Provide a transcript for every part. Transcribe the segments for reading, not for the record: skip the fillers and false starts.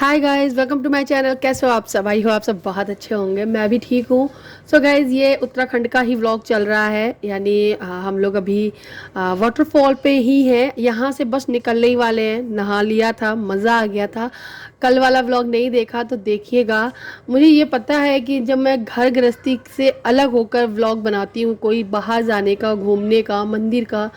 Hi guys, welcome to my channel. कैसे हो आप सब? आई हो आप सब बहुत अच्छे होंगे। मैं भी ठीक हूँ। सो गाइस, ये उत्तराखंड का ही व्लॉग चल रहा है। यानी हम लोग अभी वाटरफॉल पे ही हैं। यहाँ से बस निकलने ही वाले हैं। नहा लिया था, मज़ा आ गया था। कल वाला व्लॉग नहीं देखा तो देखिएगा। मुझे ये पता है कि जब मैं घर गृहस्थी से अलग होकर व्लॉग बनाती हूँ, कोई बाहर जाने का, घूमने का, मंदिर का,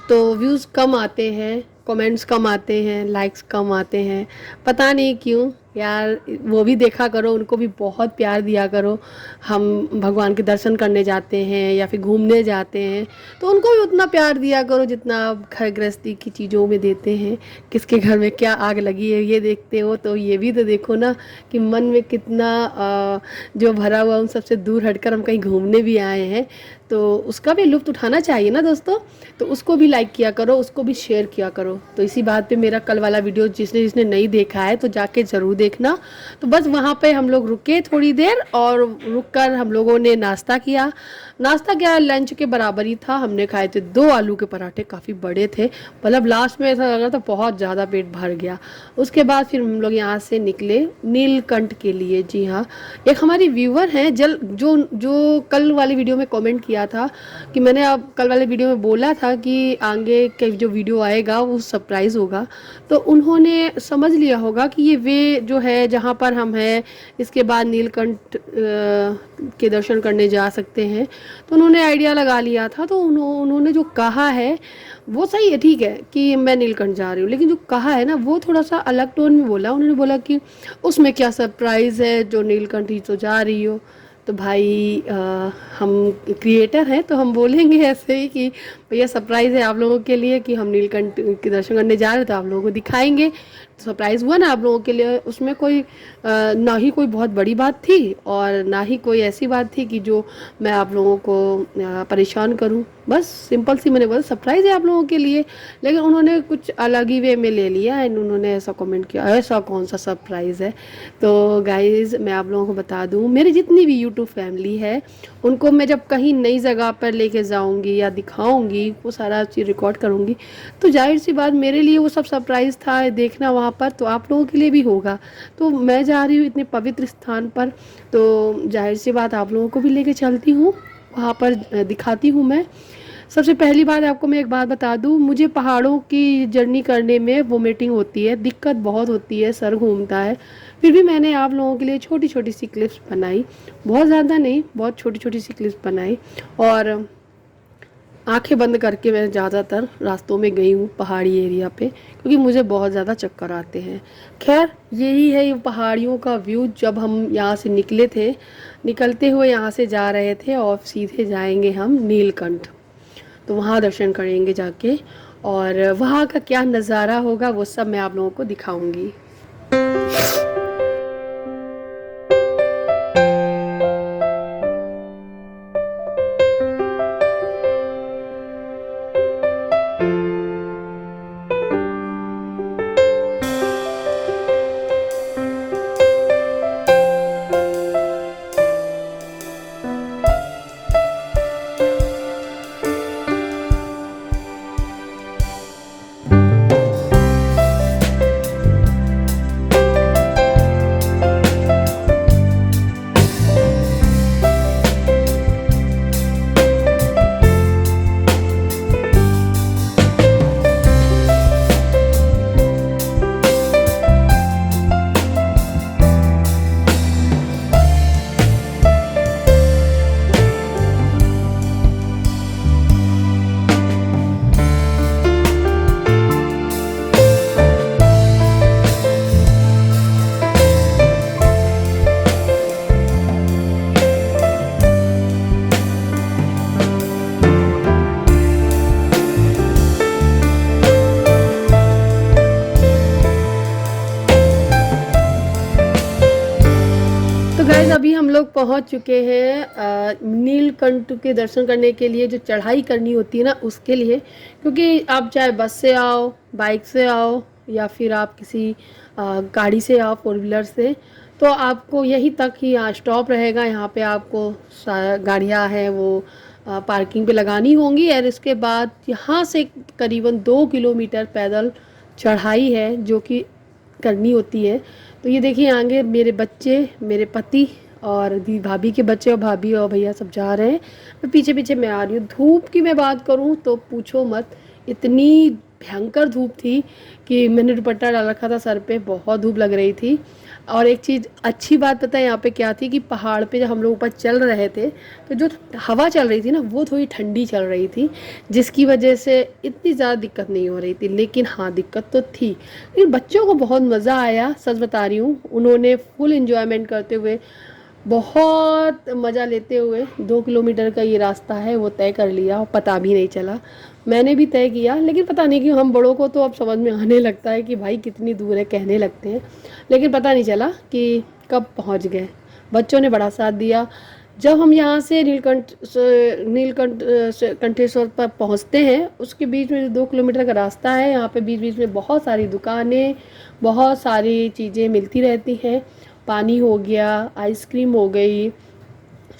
तो व्यूज़ कम आते हैं, कमेंट्स कम आते हैं, लाइक्स कम आते हैं। पता नहीं क्यों यार। वो भी देखा करो, उनको भी बहुत प्यार दिया करो। हम भगवान के दर्शन करने जाते हैं या फिर घूमने जाते हैं तो उनको भी उतना प्यार दिया करो जितना आप घर गृहस्थी की चीज़ों में देते हैं। किसके घर में क्या आग लगी है ये देखते हो तो ये भी तो देखो ना कि मन में कितना जो भरा हुआ उन सबसे दूर हटकर हम कहीं घूमने भी आए हैं, तो उसका भी लुत्फ़ उठाना चाहिए ना दोस्तों। तो उसको भी लाइक किया करो, उसको भी शेयर किया करो। तो इसी बात पे मेरा कल वाला वीडियो जिसने जिसने नहीं देखा है तो जाके ज़रूर देखना। तो बस वहाँ पे हम लोग रुके थोड़ी देर और रुक कर हम लोगों ने नाश्ता किया। नाश्ता क्या, लंच के बराबर ही था। हमने खाए थे 2 आलू के पराठे, काफ़ी बड़े थे। मतलब लास्ट में ऐसा लग रहा था बहुत ज़्यादा पेट भर गया। उसके बाद फिर हम लोग यहाँ से निकले नीलकंठ के लिए। जी हाँ, एक हमारी व्यूवर हैं जल जो जो कल वाली वीडियो में कमेंट किया था कि मैंने अब कल वाले वीडियो में बोला था कि आगे के जो वीडियो आएगा वो सरप्राइज़ होगा। तो उन्होंने समझ लिया होगा कि ये वे जो है जहाँ पर हम हैं, इसके बाद नीलकंठ के दर्शन करने जा सकते हैं। तो उन्होंने आइडिया लगा लिया था। तो उन्होंने जो कहा है वो सही है, ठीक है कि मैं नीलकंठ जा रही हूँ, लेकिन जो कहा है ना वो थोड़ा सा अलग टोन में बोला। उन्होंने बोला कि उसमें क्या सरप्राइज़ है, जो नीलकंठ ही तो जा रही हो। तो भाई हम क्रिएटर हैं तो हम बोलेंगे ऐसे ही कि भैया सरप्राइज़ है आप लोगों के लिए कि हम नीलकंठ के दर्शन करने जा रहे हैं, तो आप लोगों को दिखाएंगे। तो सरप्राइज़ हुआ ना आप लोगों के लिए। उसमें कोई ना ही कोई बहुत बड़ी बात थी और ना ही कोई ऐसी बात थी कि जो मैं आप लोगों को परेशान करूं। बस सिंपल सी मैंने बोला सरप्राइज़ है आप लोगों के लिए। लेकिन उन्होंने कुछ अलग ही वे में ले लिया एंड उन्होंने ऐसा कमेंट किया, ऐसा कौन सा सरप्राइज़ है। तो गाइज़, मैं आप लोगों को बता दूं, मेरी जितनी भी यूट्यूब फैमिली है उनको मैं जब कहीं नई जगह पर लेके जाऊंगी या दिखाऊंगी, वो सारा चीज़ रिकॉर्ड करूंगी, तो जाहिर सी बात मेरे लिए वो सब सरप्राइज़ था देखना वहाँ पर, तो आप लोगों के लिए भी होगा। तो मैं जा रही हूँ इतने पवित्र स्थान पर, तो जाहिर सी बात आप लोगों को भी लेके चलती हूँ, वहाँ पर दिखाती हूँ मैं। सबसे पहली बात आपको मैं एक बात बता दूं, मुझे पहाड़ों की जर्नी करने में वोमिटिंग होती है, दिक्कत बहुत होती है, सर घूमता है। फिर भी मैंने आप लोगों के लिए छोटी छोटी सी क्लिप्स बनाई, बहुत ज़्यादा नहीं, बहुत छोटी छोटी सी क्लिप्स बनाई। और आंखें बंद करके मैं ज़्यादातर रास्तों में गई हूँ पहाड़ी एरिया पे, क्योंकि मुझे बहुत ज़्यादा चक्कर आते हैं। खैर, यही है ये पहाड़ियों का व्यू। जब हम यहाँ से निकले थे, निकलते हुए यहाँ से जा रहे थे और सीधे जाएंगे हम नीलकंठ। तो वहाँ दर्शन करेंगे जाके, और वहाँ का क्या नज़ारा होगा वो सब मैं आप लोगों को दिखाऊंगी। तो गाइज, अभी हम लोग पहुंच चुके हैं नीलकंठ के दर्शन करने के लिए। जो चढ़ाई करनी होती है ना उसके लिए, क्योंकि आप चाहे बस से आओ, बाइक से आओ, या फिर आप किसी गाड़ी से आओ, फोर व्हीलर से, तो आपको यहीं तक ही यहाँ स्टॉप रहेगा। यहाँ पे आपको गाड़ियाँ हैं वो पार्किंग पे लगानी होंगी। और इसके बाद यहाँ से करीबन 2 किलोमीटर पैदल चढ़ाई है जो कि करनी होती है। तो ये देखिए आगे मेरे बच्चे, मेरे पति और दी भाभी के बच्चे और भाभी और भैया सब जा रहे हैं। मैं पीछे पीछे मैं आ रही हूँ। धूप की मैं बात करूँ तो पूछो मत, इतनी भयंकर धूप थी कि मैंने दुपट्टा डाल रखा था सर पे, बहुत धूप लग रही थी। और एक चीज़ अच्छी बात पता है यहाँ पे क्या थी कि पहाड़ पे जब हम लोग ऊपर चल रहे थे तो जो हवा चल रही थी ना वो थोड़ी ठंडी चल रही थी, जिसकी वजह से इतनी ज़्यादा दिक्कत नहीं हो रही थी। लेकिन हाँ, दिक्कत तो थी, लेकिन बच्चों को बहुत मज़ा आया, सच बता रही हूँ। उन्होंने फुल एंजॉयमेंट करते हुए, बहुत मज़ा लेते हुए 2 किलोमीटर का ये रास्ता है वो तय कर लिया और पता भी नहीं चला। मैंने भी तय किया, लेकिन पता नहीं क्यों हम बड़ों को तो अब समझ में आने लगता है कि भाई कितनी दूर है, कहने लगते हैं, लेकिन पता नहीं चला कि कब पहुंच गए। बच्चों ने बड़ा साथ दिया। जब हम यहाँ से कंठेश्वर पर पहुँचते हैं, उसके बीच में जो 2 किलोमीटर का रास्ता है, यहाँ पे बीच बीच में बहुत सारी दुकानें, बहुत सारी चीज़ें मिलती रहती हैं। पानी हो गया, आइसक्रीम हो गई,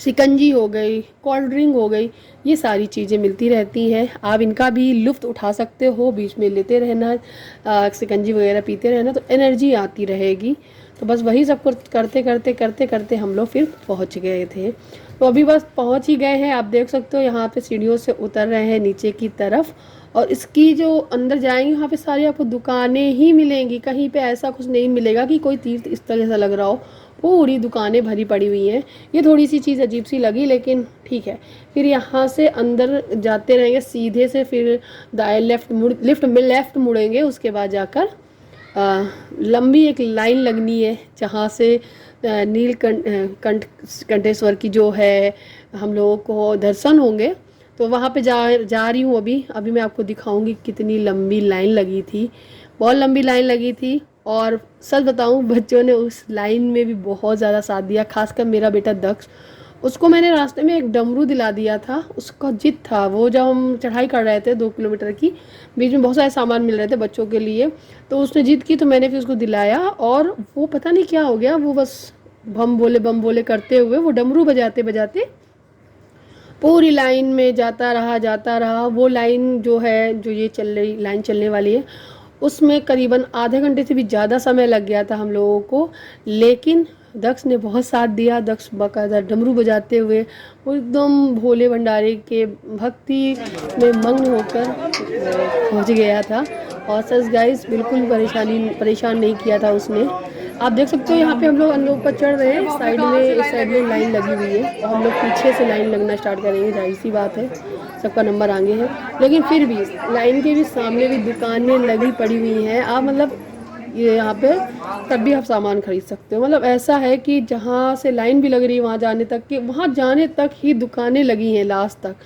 शिकंजी हो गई, कोल्ड ड्रिंक हो गई, ये सारी चीज़ें मिलती रहती हैं। आप इनका भी लुफ्त उठा सकते हो, बीच में लेते रहना, शिकंजी वगैरह पीते रहना, तो एनर्जी आती रहेगी। तो बस वही सब कुछ करते करते करते करते हम लोग फिर पहुंच गए थे। तो अभी बस पहुंच ही गए हैं। आप देख सकते हो यहाँ पे सीढ़ियों से उतर रहे हैं नीचे की तरफ, और इसकी जो अंदर जाएंगे वहाँ पे सारी आपको दुकानें ही मिलेंगी। कहीं पे ऐसा कुछ नहीं मिलेगा कि कोई तीर्थ स्थल जैसा लग रहा हो, पूरी दुकानें भरी पड़ी हुई हैं। ये थोड़ी सी चीज़ अजीब सी लगी, लेकिन ठीक है। फिर यहाँ से अंदर जाते रहेंगे सीधे से, फिर दाएं लेफ्ट मुड़ेंगे, उसके बाद जाकर लंबी एक लाइन लगनी है जहाँ से कंठेश्वर की जो है हम लोगों को दर्शन होंगे। तो वहाँ पे जा रही हूँ अभी। अभी मैं आपको दिखाऊंगी कितनी लंबी लाइन लगी थी, बहुत लंबी लाइन लगी थी। और सच बताऊँ, बच्चों ने उस लाइन में भी बहुत ज़्यादा साथ दिया, खासकर मेरा बेटा दक्ष। उसको मैंने रास्ते में एक डमरू दिला दिया था, उसका जिद था। वो जब हम चढ़ाई कर रहे थे 2 किलोमीटर की, बीच में बहुत सारे सामान मिल रहे थे बच्चों के लिए, तो उसने जिद की तो मैंने फिर उसको दिलाया। और वो पता नहीं क्या हो गया, वो बस बम बोले करते हुए वो डमरू बजाते बजाते पूरी लाइन में जाता रहा। वो लाइन जो है, जो ये लाइन चलने वाली है, उसमें करीबन आधे घंटे से भी ज़्यादा समय लग गया था हम लोगों को। लेकिन दक्ष ने बहुत साथ दिया। दक्ष बाकायदा डमरू बजाते हुए वो एकदम भोले भंडारे के भक्ति में मग्न होकर पहुंच गया था। और सच गाइस, बिल्कुल परेशान नहीं किया था उसने। आप देख सकते हो यहाँ पे हम लोग ऊपर चढ़ रहे हैं, इस साइड में लाइन लगी हुई है, और हम लोग पीछे से लाइन लगना स्टार्ट करेंगे। जाहिर सी बात है, सबका नंबर आगे है, लेकिन फिर भी लाइन के भी सामने भी दुकानें लगी पड़ी हुई हैं। आप मतलब ये यहाँ पे तब भी आप सामान खरीद सकते हो। मतलब ऐसा है कि जहाँ से लाइन भी लग रही है वहाँ जाने तक ही दुकानें लगी हैं लास्ट तक।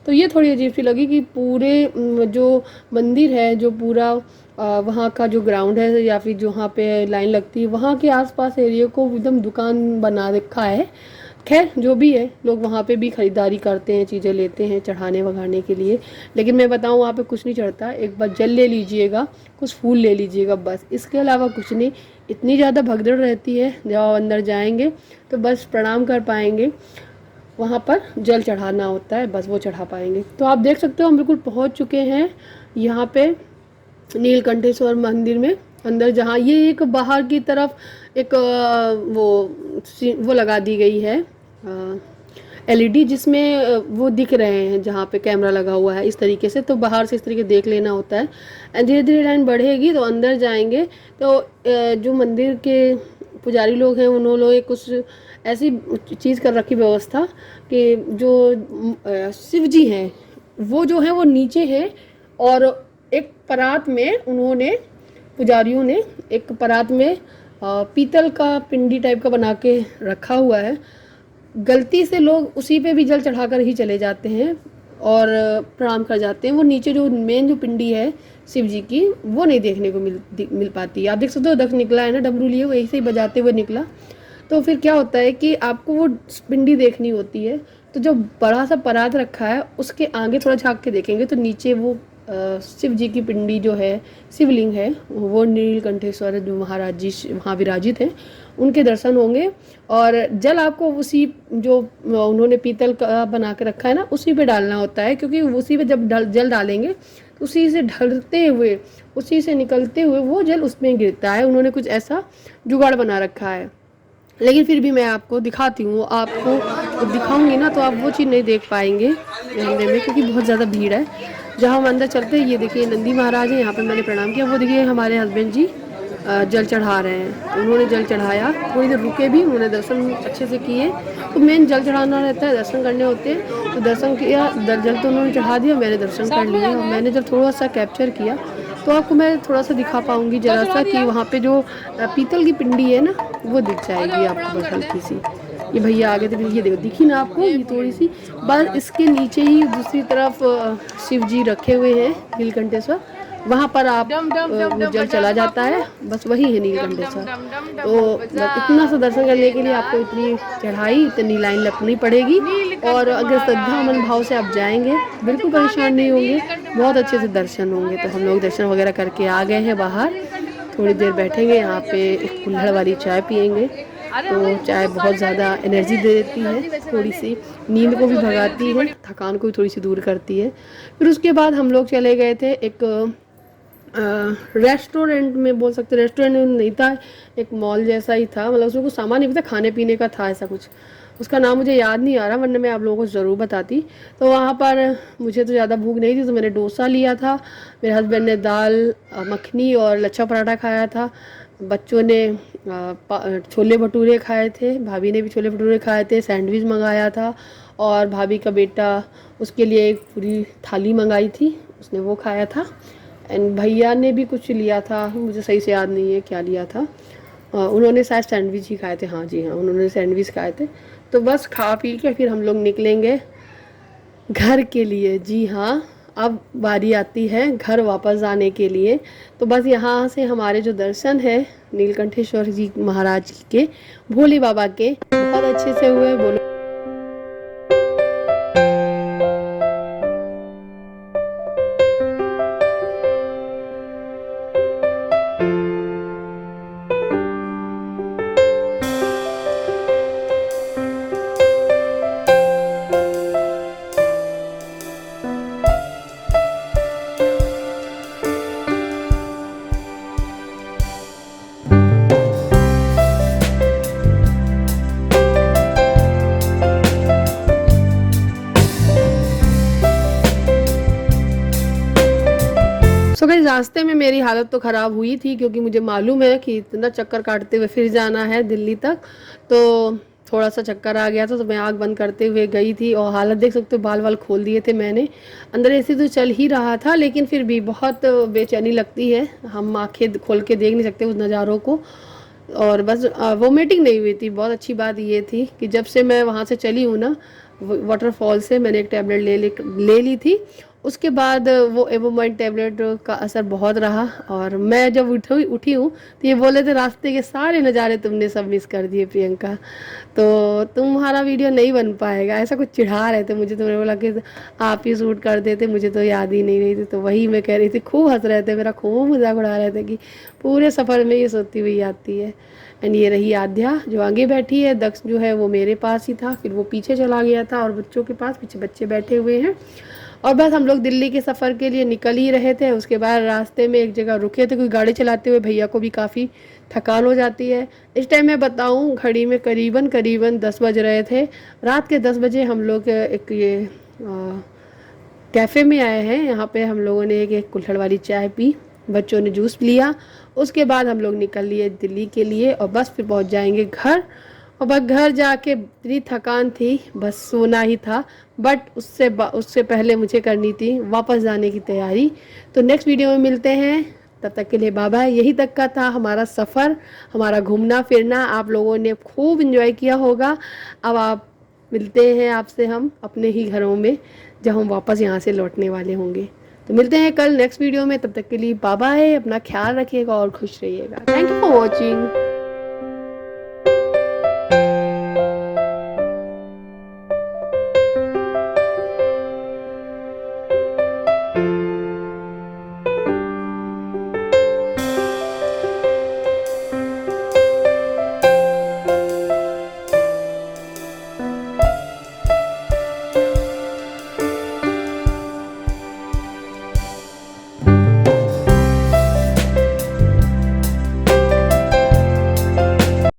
तो ये थोड़ी अजीब सी लगी कि पूरे जो मंदिर है, जो पूरा वहाँ का जो ग्राउंड है या फिर जहाँ पे लाइन लगती है, वहाँ के आसपास एरिया को एकदम दुकान बना रखा है। खैर जो भी है, लोग वहाँ पे भी ख़रीदारी करते हैं, चीज़ें लेते हैं चढ़ाने वघाने के लिए। लेकिन मैं बताऊँ, वहाँ पे कुछ नहीं चढ़ता। एक बार जल ले लीजिएगा, कुछ फूल ले लीजिएगा, बस, इसके अलावा कुछ नहीं। इतनी ज़्यादा भगदड़ रहती है, जब आप अंदर जाएंगे तो बस प्रणाम कर पाएंगे, वहाँ पर जल चढ़ाना होता है, बस वो चढ़ा पाएंगे। तो आप देख सकते हो हम बिल्कुल पहुँच चुके हैं यहाँ पे नीलकंठेश्वर मंदिर में अंदर। जहाँ ये एक बाहर की तरफ एक वो लगा दी गई है एलईडी, जिसमें वो दिख रहे हैं जहाँ पे कैमरा लगा हुआ है, इस तरीके से। तो बाहर से इस तरीके देख लेना होता है। एंड धीरे धीरे लाइन बढ़ेगी तो अंदर जाएंगे तो जो मंदिर के पुजारी लोग हैं उन्होंने कुछ ऐसी चीज़ कर रखी व्यवस्था कि जो शिव जी हैं वो जो है वो नीचे है, और एक परात में उन्होंने, पुजारियों ने एक परात में पीतल का पिंडी टाइप का बना के रखा हुआ है। गलती से लोग उसी पे भी जल चढ़ाकर ही चले जाते हैं और प्रणाम कर जाते हैं। वो नीचे जो मेन जो पिंडी है शिव जी की, वो नहीं देखने को मिल पाती। आप देख सकते हो दक्ष निकला है ना डमरू लिए, वो ऐसे ही बजाते हुए निकला। तो फिर क्या होता है कि आपको वो पिंडी देखनी होती है, तो जो बड़ा सा परात रखा है उसके आगे थोड़ा झाँक के देखेंगे तो नीचे वो शिव जी की पिंडी जो है, शिवलिंग है, वो नीलकंठेश्वर जो महाराज जी वहाँ विराजित हैं, उनके दर्शन होंगे। और जल आपको उसी जो उन्होंने पीतल का बना के रखा है ना, उसी पे डालना होता है, क्योंकि उसी पे जब जल डालेंगे उसी से ढलते हुए, उसी से निकलते हुए वो जल उसमें गिरता है। उन्होंने कुछ ऐसा जुगाड़ बना रखा है, लेकिन फिर भी मैं आपको दिखाती हूँ। आपको दिखाऊंगी ना तो आप वो चीज़ नहीं देख पाएंगे अंदर में, क्योंकि बहुत ज़्यादा भीड़ है। जहाँ हम अंदर चलते हैं, ये देखिए नंदी महाराज है, यहाँ पर मैंने प्रणाम किया। वो देखिए हमारे हस्बैंड जी जल चढ़ा रहे हैं। उन्होंने जल चढ़ाया, थोड़ी देर रुके भी, उन्होंने दर्शन अच्छे से किए। तो मेन जल चढ़ाना रहता है, दर्शन करने होते हैं। तो दर्शन किया, जल तो उन्होंने चढ़ा दिया, मैंने दर्शन कर लिए। और मैंने जब थोड़ा सा कैप्चर किया तो आपको मैं थोड़ा सा दिखा पाऊँगी ज़रा सा, कि वहाँ पे जो पीतल की पिंडी है ना, वो दिख जाएगी आपको बस हल्की सी। ये भैया आगे थे, ये देखो दिखी ना आपको, ये थोड़ी सी बस। इसके नीचे ही दूसरी तरफ शिव जी रखे हुए हैं, नीलकंठेश्वर। वहाँ पर आप वो जल चला जाता है, बस वही है नीलकंठेश्वर। तो बस इतना सा दर्शन करने के लिए आपको इतनी चढ़ाई, इतनी लाइन लगनी पड़ेगी। और अगर श्रद्धा मन भाव से आप जाएंगे, बिल्कुल परेशान नहीं होंगे, बहुत अच्छे से दर्शन होंगे। तो हम लोग दर्शन वगैरह करके आ गए हैं बाहर, थोड़ी देर बैठेंगे यहाँ पे, एक कुल्हड़ वाली चाय पियेंगे। तो चाय बहुत ज़्यादा एनर्जी दे देती है, थोड़ी सी नींद को भी भगाती है, थकान को भी थोड़ी सी दूर करती है। फिर उसके बाद हम लोग चले गए थे एक रेस्टोरेंट में, बोल सकते रेस्टोरेंट नहीं था, एक मॉल जैसा ही था। मतलब उसमें कुछ सामान नहीं था, खाने पीने का था ऐसा कुछ। उसका नाम मुझे याद नहीं आ रहा, वरना मैं आप लोगों को ज़रूर बताती। तो वहाँ पर मुझे तो ज़्यादा भूख नहीं थी, तो मैंने डोसा लिया था। मेरे हस्बैंड ने दाल मखनी और लच्छा पराठा खाया था। बच्चों ने छोले भटूरे खाए थे, भाभी ने भी छोले भटूरे खाए थे, सैंडविच मंगाया था। और भाभी का बेटा, उसके लिए एक पूरी थाली मंगाई थी, उसने वो खाया था। एंड भैया ने भी कुछ लिया था, मुझे सही से याद नहीं है क्या लिया था। उन्होंने शायद सैंडविच ही खाए थे, हाँ जी हाँ, उन्होंने सैंडविच खाए थे। तो बस खा पी के फिर हम लोग निकलेंगे घर के लिए। जी हाँ, अब बारी आती है घर वापस आने के लिए। तो बस यहाँ से हमारे जो दर्शन है नीलकंठेश्वर जी महाराज के, भोले बाबा के, बहुत अच्छे से हुए। बोलो सो गाइस, रास्ते में मेरी हालत तो ख़राब हुई थी, क्योंकि मुझे मालूम है कि इतना चक्कर काटते हुए फिर जाना है दिल्ली तक। तो थोड़ा सा चक्कर आ गया था, तो मैं आँख बंद करते हुए गई थी। और हालत देख सकते हो, बाल वाल खोल दिए थे मैंने। अंदर एसी तो चल ही रहा था, लेकिन फिर भी बहुत बेचैनी लगती है, हम आँखें खोल के देख नहीं सकते उस नज़ारों को। और बस वोमिटिंग नहीं हुई थी। बहुत अच्छी बात ये थी कि जब से मैं वहाँ से चली हूँ ना, वाटरफॉल से, मैंने एक टैबलेट ले ली थी। उसके बाद वो एवोमाइड टैबलेट का असर बहुत रहा। और मैं जब उठी हूँ तो ये बोले थे, रास्ते के सारे नज़ारे तुमने सब मिस कर दिए प्रियंका, तो तुम्हारा वीडियो नहीं बन पाएगा, ऐसा कुछ चिढ़ा रहे थे मुझे। तो मैंने बोला कि आप ही शूट कर देते, मुझे तो याद ही नहीं रही थी। तो वही मैं कह रही थी, खूब हंस रहे थे, मेरा खूब मजाक उड़ा रहे थे कि पूरे सफ़र में ये सोती हुई आती है। एंड ये रही आध्या जो आगे बैठी है, दक्ष जो है वो मेरे पास ही था, फिर वो पीछे चला गया था और बच्चों के पास, पीछे बच्चे बैठे हुए हैं। और बस हम लोग दिल्ली के सफ़र के लिए निकल ही रहे थे। उसके बाद रास्ते में एक जगह रुके थे, कोई गाड़ी चलाते हुए भैया को भी काफ़ी थकान हो जाती है। इस टाइम मैं बताऊं, घड़ी में करीबन 10 बज रहे थे। रात के 10 बजे हम लोग एक ये कैफ़े में आए हैं। यहाँ पे हम लोगों ने एक कुल्हड़ वाली चाय पी, बच्चों ने जूस लिया। उसके बाद हम लोग निकल लिए दिल्ली के लिए, और बस फिर पहुँच जाएंगे घर। और बस घर जाके इतनी थकान थी, बस सोना ही था। बट उससे पहले मुझे करनी थी वापस जाने की तैयारी। तो नेक्स्ट वीडियो में मिलते हैं, तब तक के लिए बाय बाय। यही तक का था हमारा सफ़र, हमारा घूमना फिरना। आप लोगों ने खूब इन्जॉय किया होगा। अब आप मिलते हैं आपसे हम अपने ही घरों में, जब हम वापस यहाँ से लौटने वाले होंगे। तो मिलते हैं कल नेक्स्ट वीडियो में, तब तक के लिए बाय बाय। अपना ख्याल रखिएगा और खुश रहिएगा। Thank you for watching.